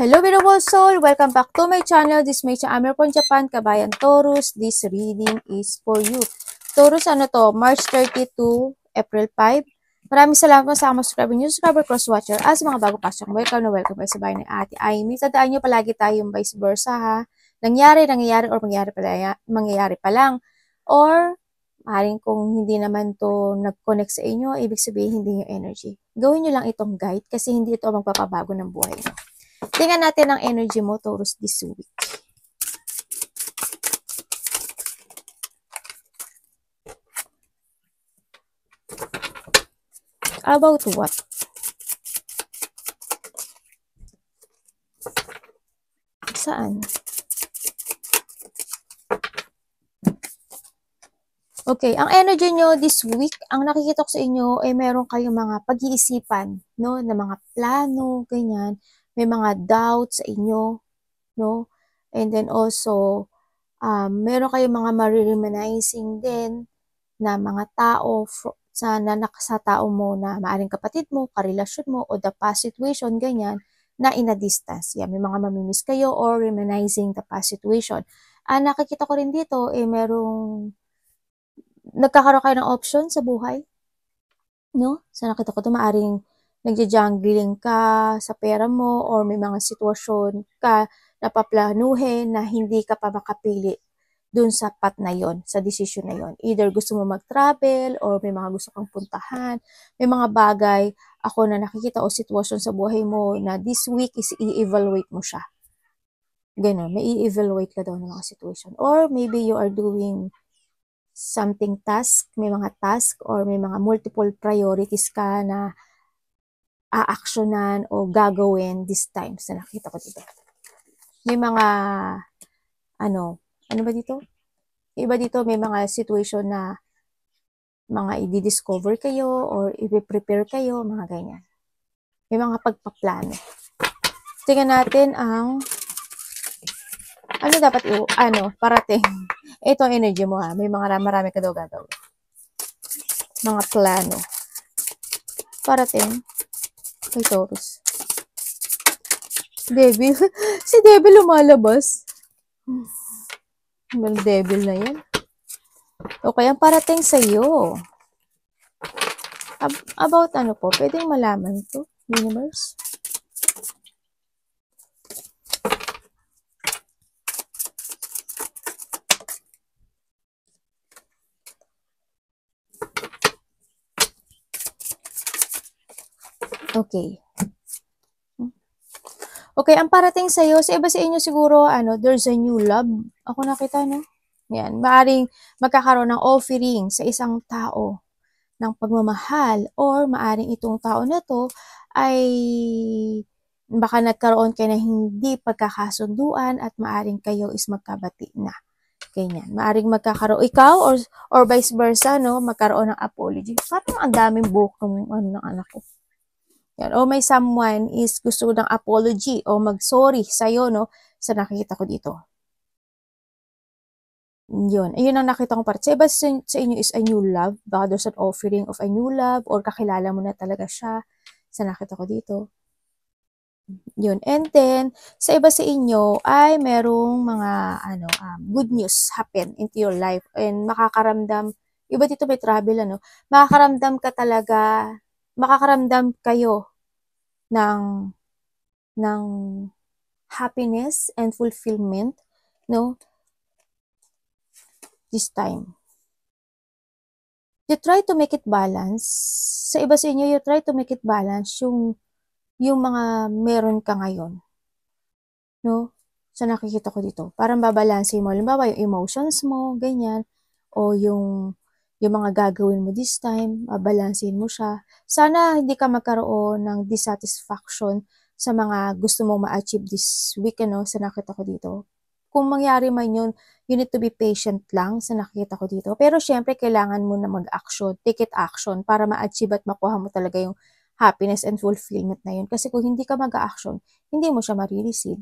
Hello beautiful soul! Welcome back to my channel. This is Meicha Amir from Japan, Kabayan Taurus. This reading is for you. Taurus, ano to? March 30 to April 5. Maraming salamat sa mga subscriber nyo, subscriber cross-watcher. As mga bago pasok, welcome na welcome sa bahay ni Ate Amy. Tandaan nyo palagi tayong vice versa ha. Nangyari, or mangyayari pa lang. Or, maaaring kung hindi naman to nag-connect sa inyo, ibig sabihin hindi yung energy. Gawin nyo lang itong guide kasi hindi ito magpapabago ng buhay nyo. Tingnan natin ang energy mo, Taurus, this week. About what? Saan? Okay, ang energy nyo this week, ang nakikita ko sa inyo ay meron kayong mga pag-iisipan, no, na mga plano, ganyan. May mga doubts sa inyo, no? And then also, meron kayong mga marireminizing din na mga tao sa tao mo na maaring kapatid mo, karelasyon mo, o the past situation, ganyan, na in a distance. Yan, may mga mamimiss kayo or reminiscing the past situation. Nakikita ko rin dito, merong nagkakaroon kayo ng option sa buhay. No? So, nakita ko ito, maaring nagja-jungling ka sa pera mo or may mga sitwasyon ka na paplanuhin na hindi ka pa makapili dun sa path na yon, sa decision na yon. Either gusto mo mag-travel or may mga gusto kang puntahan. May mga bagay ako na nakikita o sitwasyon sa buhay mo na this week is i-evaluate mo siya. Ganun, may i-evaluate ka daw ng mga situation. Or maybe you are doing something task, may mga task or may mga multiple priorities ka na aaksyonan o gagawin this time sa nakita ko dito. May mga ano ba dito? Iba dito may mga situation na mga i-discover kayo or i-prepare kayo, mga ganyan. May mga pagpaplano. Tingnan natin ang ano dapat parating. Ito ang energy mo ha. May mga marami ka daw gagawin. Mga plano. Parating. Kay Taurus. Devil. Si Devil lumalabas. Well, Devil na yan. Okay, ang parating sa'yo. About ano po? Pwedeng malaman to, universe? Okay. Okay, ang parating sa'yo, sa iba sa inyo siguro, there's a new love. Ako nakita, no? Yan, maaring magkakaroon ng offering sa isang tao ng pagmamahal or maaring itong tao na to ay baka nagkaroon kayo na hindi pagkakasunduan at maaring kayo is magkabati na. Ganyan. Maaring magkakaroon ikaw or vice versa, no? Magkaroon ng apology. Parang ang daming buhok ng anak ko. Yan. O may someone is gusto ng apology o mag-sorry sa'yo, no? Sa nakikita ko dito. Yun. Ayun ang nakita kong part. Sa iba sa inyo is a new love. Baka there's an offering of a new love or kakilala mo na talaga siya. Sa nakita ko dito. Yun. And then, sa iba sa inyo ay merong mga good news happen into your life and makakaramdam, iba dito may travel, makakaramdam kayo ng happiness and fulfillment, no? This time. You try to make it balance. Sa iba sa inyo, you try to make it balance yung mga meron ka ngayon. No? So, nakikita ko dito. Parang babalansin mo. Halimbawa, yung emotions mo, ganyan. O yung mga gagawin mo this time, babalansin mo siya. Sana hindi ka magkaroon ng dissatisfaction sa mga gusto mong ma-achieve this week, sa nakita ko dito. Kung mangyari man yun, you need to be patient lang sa nakikita ko dito. Pero syempre, kailangan mo na mag-action, take it action para ma-achieve at makuha mo talaga yung happiness and fulfillment na yun. Kasi kung hindi ka mag-action, hindi mo siya marireceive.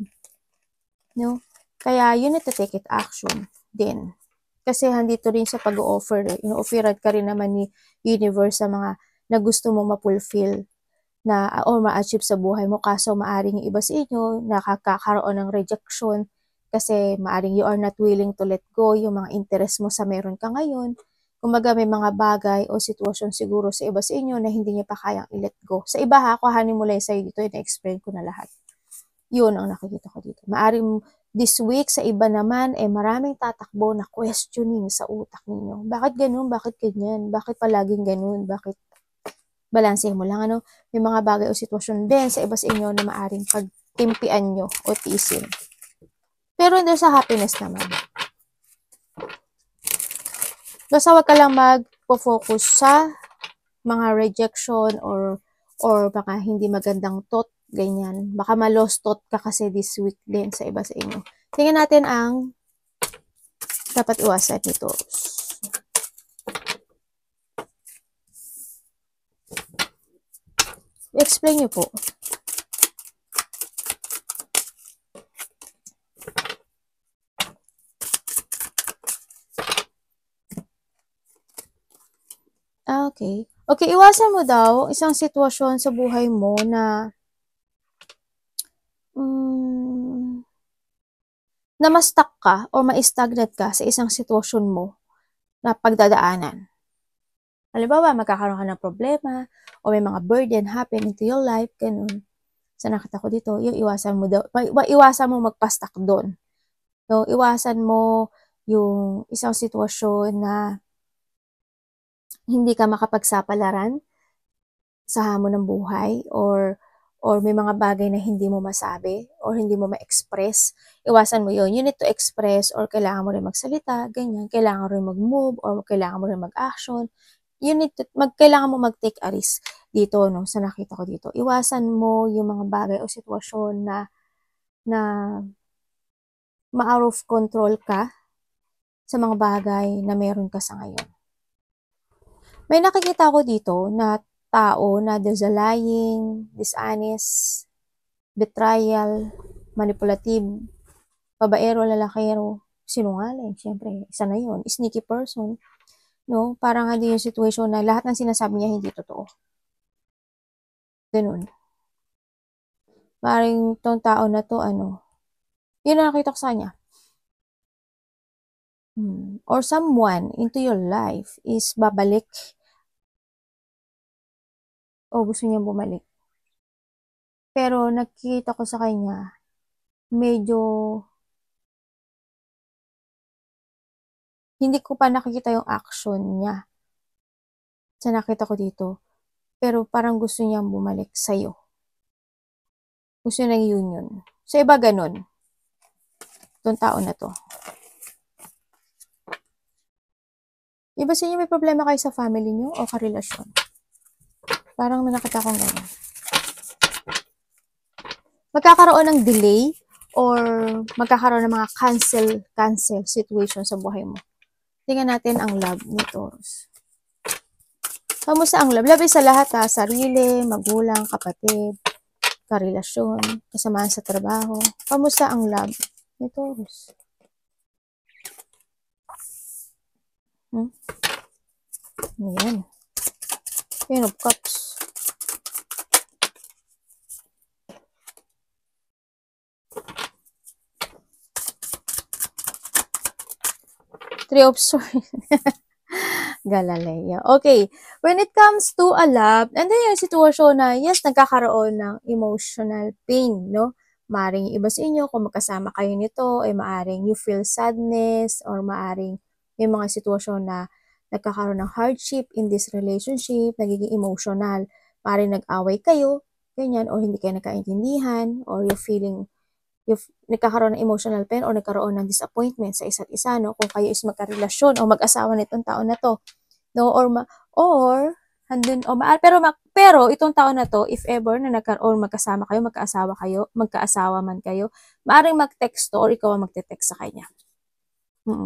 No? Kaya you need to take it action din. Kasi handito rin sa pag-o-offer. Ino-offeran ka rin naman ni universe sa mga na gusto mong ma-fulfill na or ma-achieve sa buhay mo. Kaso maaring yung iba sa inyo nakakaroon ng rejection kasi maaring you are not willing to let go yung mga interest mo sa meron ka ngayon. Kumbaga may mga bagay o sitwasyon siguro sa iba sa inyo na hindi niyo pa kayang i-let go. Sa iba ha, kuhanin mo lang sa'yo dito, na-explain ko na lahat. Yun ang nakikita ko dito. Maaring this week sa iba naman, maraming tatakbo na questioning sa utak ninyo. Bakit ganun? Bakit ganyan? Bakit palaging ganun? Bakit balansehin mo lang, ano? May mga bagay o sitwasyon din sa iba sa inyo na maaring pagtimpian nyo o tiisin. Pero hindi sa happiness naman. Basta wag ka lang mag-focus sa mga rejection or baka hindi magandang thought, ganyan. Baka ma-lost thought ka kasi this week din sa iba sa inyo. Tingnan natin ang dapat iwasan nito. Explain nyo po. Okay. Okay, iwasan mo daw isang sitwasyon sa buhay mo na na ma-stuck ka o ma-stagnant ka sa isang sitwasyon mo na pagdadaanan. Halimbawa, magkakaroon ka ng problema o may mga burden happen into your life, ganun. Sa nakita ko dito, yung iwasan mo daw, iwasan mo magpa-stuck doon. So, iwasan mo yung isang sitwasyon na hindi ka makapagsapalaran sa hamon ng buhay or may mga bagay na hindi mo masabi or hindi mo ma-express, iwasan mo yun. You need to express or kailangan mo rin magsalita, ganyan. Kailangan mo rin mag-move or kailangan mo rin mag-action. You need to, kailangan mo mag-take a risk dito, no, sa nakita ko dito. Iwasan mo yung mga bagay o sitwasyon na ma-out of control ka sa mga bagay na meron ka sa ngayon. May nakikita ko dito na tao na there's a lying, dishonest, betrayal, manipulative, babaero, lalakero, sinungaling, syempre, isa na yun, sneaky person, no? Parang hindi yung situation na lahat ng sinasabi niya hindi totoo. Ganun. Parang tong tao na to, yun ang nakita ko sa kanya. Or someone into your life is babalik o gusto niyang bumalik. Pero nakikita ko sa kanya, medyo hindi ko pa nakikita yung action niya sa nakita ko dito. Pero parang gusto niyang bumalik sa'yo. Gusto ng union. Sa iba ganun. Itong tao na to. Iba sa inyo may problema kayo sa family niyo o karelasyon? Parang may nakita kong gano'n. Magkakaroon ng delay or magkakaroon ng mga cancel situation sa buhay mo. Tingnan natin ang love ni Taurus. Kamusta ang love? Love is sa lahat ha. Sarili, magulang, kapatid, karelasyon, kasamaan sa trabaho. Kamusta ang love ni Taurus? Ayan. Queen of Cups. Three of Swords. Galileo. Okay. When it comes to a love, and then yung sitwasyon na, yes, nagkakaroon ng emotional pain, no? Maaring iba sa inyo, kung magkasama kayo nito, ay maaring you feel sadness, or maaring may mga sitwasyon na nagkakaroon ng hardship in this relationship, nagiging emotional. Maaring nag-away kayo, ganyan, or hindi kayo nagkaintindihan, or you're feeling nagkakaroon ng emotional pain or nagkaroon ng disappointment sa isa't isa, no? Kung kayo is magkarelasyon o mag-asawa nitong tao na to, no? Pero itong tao na to, if ever na nagkaroon magkasama kayo, magkaasawa man kayo, maaaring mag-text to or ikaw ang magte-text sa kanya.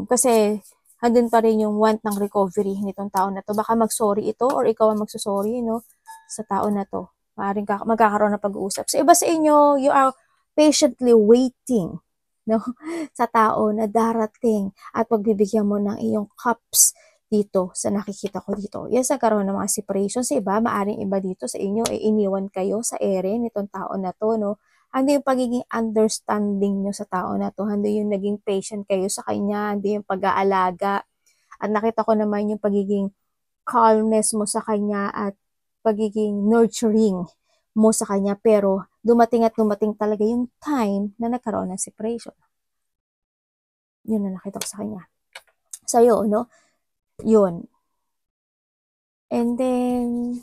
Kasi andun pa rin yung want ng recovery nitong tao na to. Baka mag-sorry ito or ikaw ang magsusorry, no? Sa tao na to. Maaaring magkakaroon ng pag-uusap. So, iba sa inyo, you are patiently waiting, no, sa tao na darating at pagbibigyan mo ng iyong cups dito sa nakikita ko dito. Yes, nagkaroon ng mga separation. Sa iba, maaring iba dito sa inyo, iniwan kayo sa ere nitong tao na to, no? Ano yung pagiging understanding nyo sa tao na to? Ano yung naging patient kayo sa kanya? Ano yung pag-aalaga? At nakita ko naman yung pagiging calmness mo sa kanya at pagiging nurturing mo sa kanya. Pero dumating at dumating talaga yung time na nagkaroon ng separation. Yun na nakita ko sa kanya. Sa'yo, no? Yun. And then,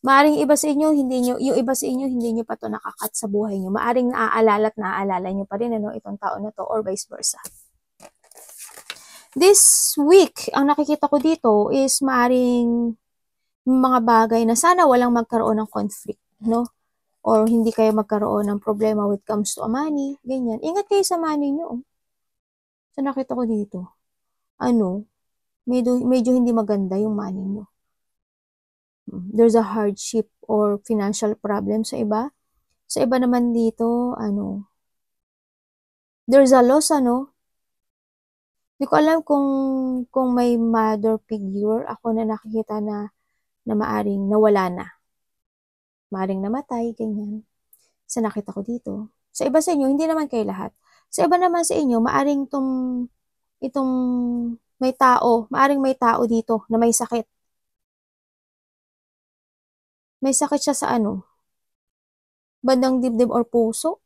maaring iba sa inyo, yung iba sa inyo, hindi nyo pa to nakakat sa buhay nyo. Maaring naaalala at naaalala nyo pa rin, ano, itong tao na to, or vice versa. This week, ang nakikita ko dito is maaring mga bagay na sana walang magkaroon ng conflict, no? Or hindi kayo magkaroon ng problema when it comes to money, ganyan. Ingat kayo sa money nyo. So, nakita ko dito, ano, medyo hindi maganda yung money nyo. There's a hardship or financial problem sa iba. Sa iba naman dito, ano, there's a loss, ano. Hindi ko alam kung may mother figure ako na nakikita na maaring nawala na. Maaring namatay, ganyan. Sa nakita ko dito. Sa iba sa inyo, hindi naman kayo lahat. Sa iba naman sa inyo, maaring itong maaring may tao dito na may sakit. May sakit siya sa ano? Bandang dibdib or puso.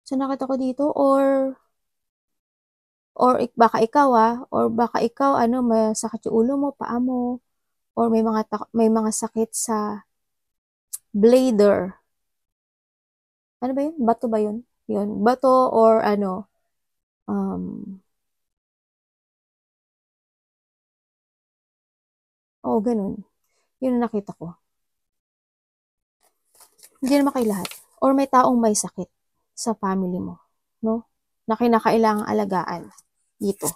Sa nakita ko dito, or baka ikaw, ano, masakit yung ulo mo, paa mo, or may mga sakit sa bladder. Ano ba yun? Bato ba yun? Yun. Bato or ano, ganun. Yun ang nakita ko. Hindi naman kayo lahat. Or may taong may sakit sa family mo, no? Na kinakailangang alagaan dito.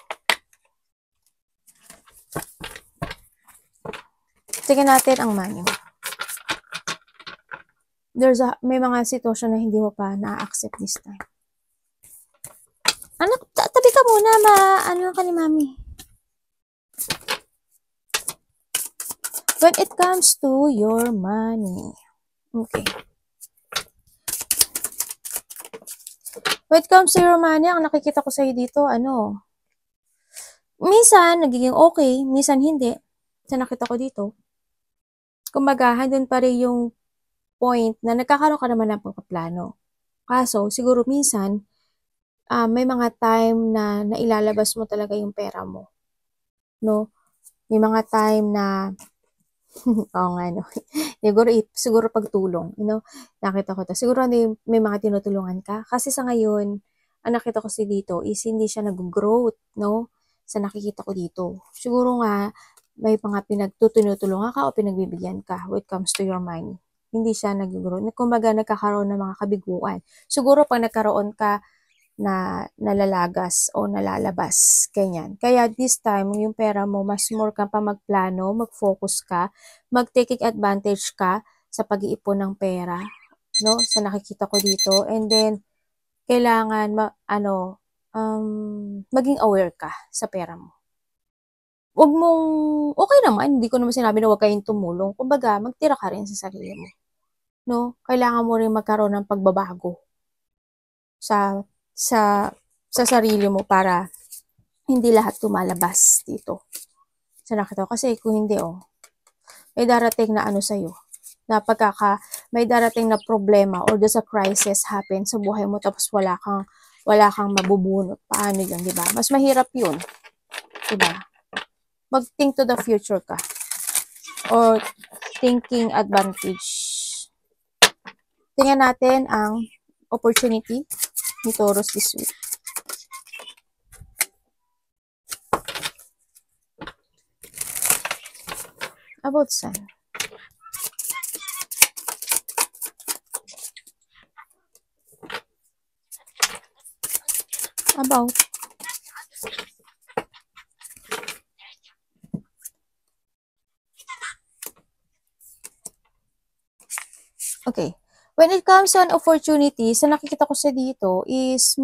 Tingnan natin ang money mo. May mga sitwasyon na hindi mo pa na-accept this time. Anak, tabi ka muna, ano ka ni mami? When it comes to your money. Okay. When it comes to your money, ang nakikita ko sa'yo dito, ano, minsan, nagiging okay, minsan hindi. Sa nakita ko dito, kumbaga, doon pa rin yung point na nagkakaroon ka naman ng pagpaplano. Kaso, siguro minsan, may mga time na nailalabas mo talaga yung pera mo. No? May mga time na, oo nga, no? siguro pagtulong, nakita ko to. Siguro may mga tinutulungan ka. Kasi sa ngayon, ang nakita ko dito is hindi siya nag-growth, no? Sa nakikita ko dito. Siguro nga, may mga pinagtutulungan ka o pinagbibigyan ka when it comes to your money. Hindi siya nag-grow. Kumbaga, nagkakaroon ng mga kabiguan. Siguro pag nagkaroon ka na nalalagas o nalalabas, ganyan. Kaya this time, yung pera mo, mas more ka pa magplano, mag-focus ka, mag-taking advantage ka sa pag-iipon ng pera, no? Sa nakikita ko dito. And then, kailangan, maging aware ka sa pera mo. Okay naman, hindi ko naman sinabi na huwag kayong tumulong. Kumbaga, magtira ka rin sa sarili mo. No? Kailangan mo rin magkaroon ng pagbabago sa sarili mo para hindi lahat tumalabas dito. Sa nakita ko. Kasi kung hindi, may darating na ano sa'yo, na may darating na problema or there's a crisis happen sa buhay mo tapos wala kang mabubunot. Paano yun, di ba? Mas mahirap yun. Di ba? Mag-think to the future ka. Or thinking advantage. Tingnan natin ang opportunity ni Taurus this week. About sun. About. Okay. When it comes to an opportunity, sa nakikita ko sa dito is,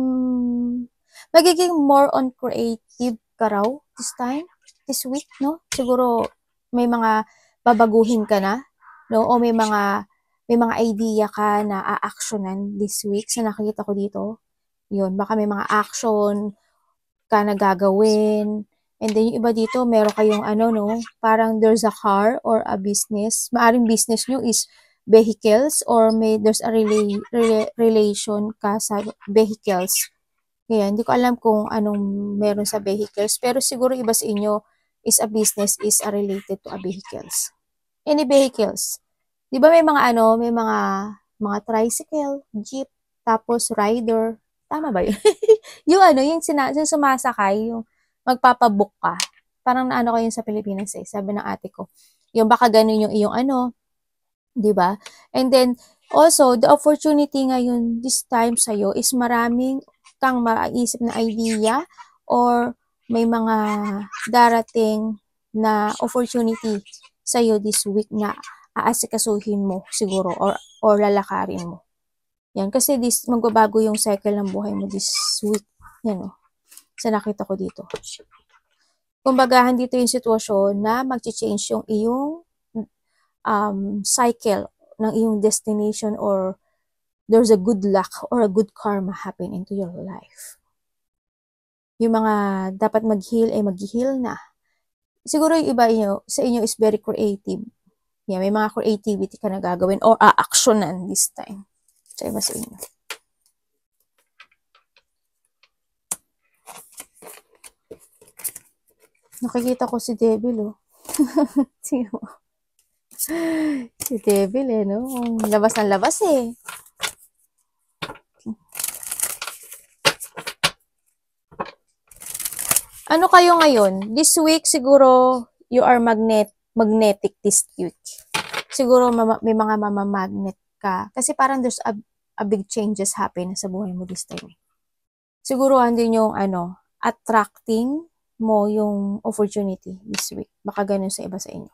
magiging more on creative ka raw this time, this week, no? Siguro, may mga babaguhin ka na, no? O may mga idea ka na a-actionan this week sa nakikita ko dito. Yun, baka may mga action ka na gagawin. And then, yung iba dito, meron kayong ano, no? Parang there's a car or a business. Maaring business nyo is vehicles or there's a relation ka sa vehicles. Kaya, hindi ko alam kung anong meron sa vehicles. Pero siguro iba sa inyo is a business is a related to a vehicles. Any vehicles. Di ba may mga ano, may mga tricycle, jeep, tapos rider. Tama ba yun? Yung ano, yung sumasakay, yung magpapabook ka. Parang naano ko yun sa Pilipinas eh, sabi ng ate ko. Yung baka ganun yung iyong ano, di ba? And then, also, the opportunity ngayon this time sa'yo is maraming kang maisip na idea or may mga darating na opportunity sa'yo this week na aasikasuhin mo siguro or lalakarin mo. Yan, kasi magbabago yung cycle ng buhay mo this week. Yan o. Sa nakita ko dito. Kumbaga, dito yung sitwasyon na mag-change yung iyong cycle ng iyong destination or there's a good luck or a good karma happen into your life. Yung mga dapat mag-heal ay mag-heal na. Siguro yung iba sa inyo is very creative. Yeah, may mga creativity ka na gagawin or a-actionan this time. Sa iba sa inyo. Nakikita ko si Devil, oh. Si Devil, eh, no? Labas ng labas, eh. Ano kayo ngayon? This week, siguro, you are magnetic this week. Siguro, may mga mamamagnet ka. Kasi parang there's a big changes happen sa buhay mo this time. Siguro, andun yung, attracting mo yung opportunity this week. Baka ganun sa iba sa inyo.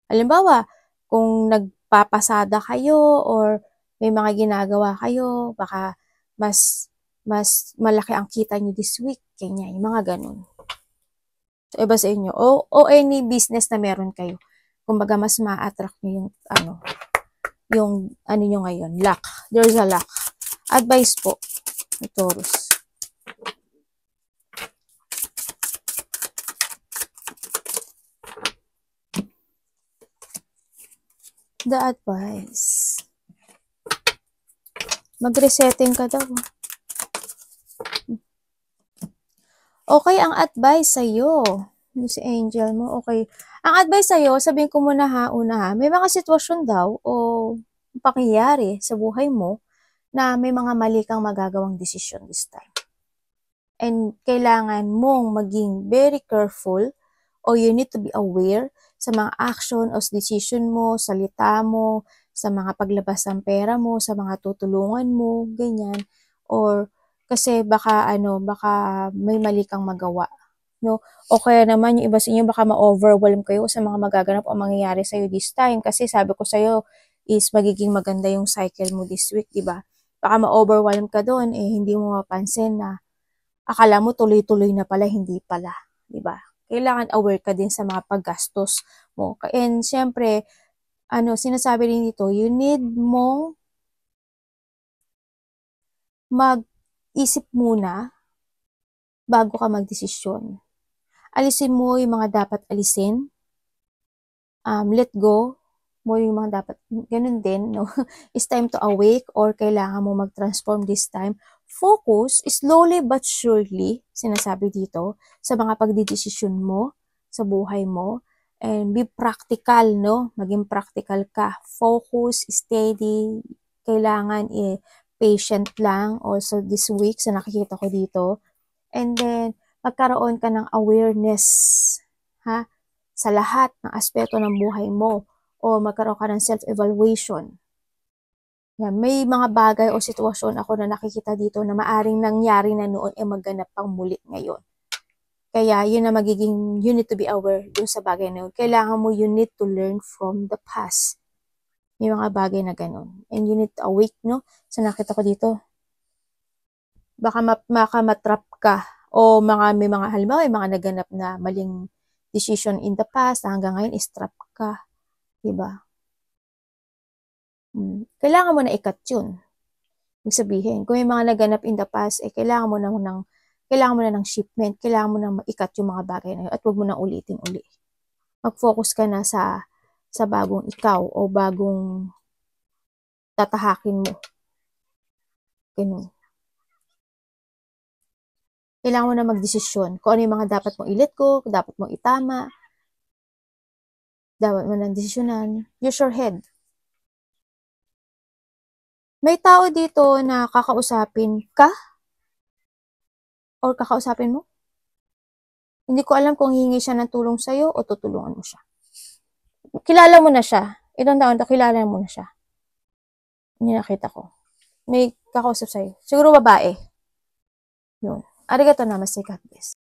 Halimbawa, kung nagpapasada kayo or may mga ginagawa kayo, baka mas malaki ang kita nyo this week. Kanya, yung mga ganun. So, iba sa inyo. O any business na meron kayo. Kumbaga, mas ma-attract nyo yung nyo ngayon. Luck. There's a luck. Advice po. Taurus. The advice. Mag-resetting ka daw. Okay, ang advice sa'yo. Si angel mo, okay. Ang advice sa'yo, sabihin ko muna una, may mga sitwasyon daw o pangyayari sa buhay mo na may mga mali kang magagawang desisyon this time. And kailangan mong maging very careful or you need to be aware sa mga action o decision mo, salita mo, sa mga paglabas ng pera mo, sa mga tutulungan mo, ganyan. Or kasi baka may mali kang magawa, no? O kaya naman yung iba sa inyo baka ma-overwhelm kayo sa mga magaganap o mangyayari sa iyo this time kasi sabi ko sa iyo is magiging maganda yung cycle mo this week, di ba? Baka ma-overwhelm ka doon hindi mo mapansin na akala mo tuloy-tuloy na pala, hindi pala, di ba? Kailangan aware ka din sa mga paggastos mo. And syempre, sinasabi rin dito, you need mong mag-isip muna bago ka magdesisyon. Alisin mo yung mga dapat alisin. Let go mo yung mga dapat, ganun din, no? It's time to awake or kailangan mo mag-transform this time. Focus, slowly but surely, sinasabi dito, sa mga pagdidesisyon mo, sa buhay mo, and be practical, no? Maging practical ka. Focus, steady, kailangan patient lang also this week sa nakikita ko dito. And then, magkaroon ka ng awareness, ha? Sa lahat ng aspeto ng buhay mo o magkaroon ka ng self-evaluation. Yan, may mga bagay o sitwasyon ako na nakikita dito na maaring nangyari na noon magganap pang muli ngayon. Kaya yun na you need to be aware dun sa bagay na yun. Kailangan mo, you need to learn from the past. May mga bagay na ganun. And you need to awake, no? Sa nakita ko dito. Baka matrap ka. O may mga, halimbawa, may mga naganap na maling decision in the past na hanggang ngayon is trap ka. Diba? Kailangan mo na ikat yun. Ibig sabihin, kung may mga naganap in the past, kailangan mo na ng shipment, kailangan mo na maikat yung mga bagay na yun at huwag mo na ulitin uli. Mag-focus ka na sa bagong ikaw o bagong tatahakin mo. Ganun. Kailangan mo na magdesisyon kung ano yung mga dapat mong i-let go, dapat mong itama, dapat mo nang desisyonan. Use your head. May tao dito na kakausapin ka or kakausapin mo. Hindi ko alam kung hihingi siya ng tulong sa'yo o tutulungan mo siya. Kilala mo na siya. Ilang taon to, kilala mo na siya. Hindi nakita ko. May kakausap sa'yo. Siguro babae. Yun. Arigato namaste, God bless.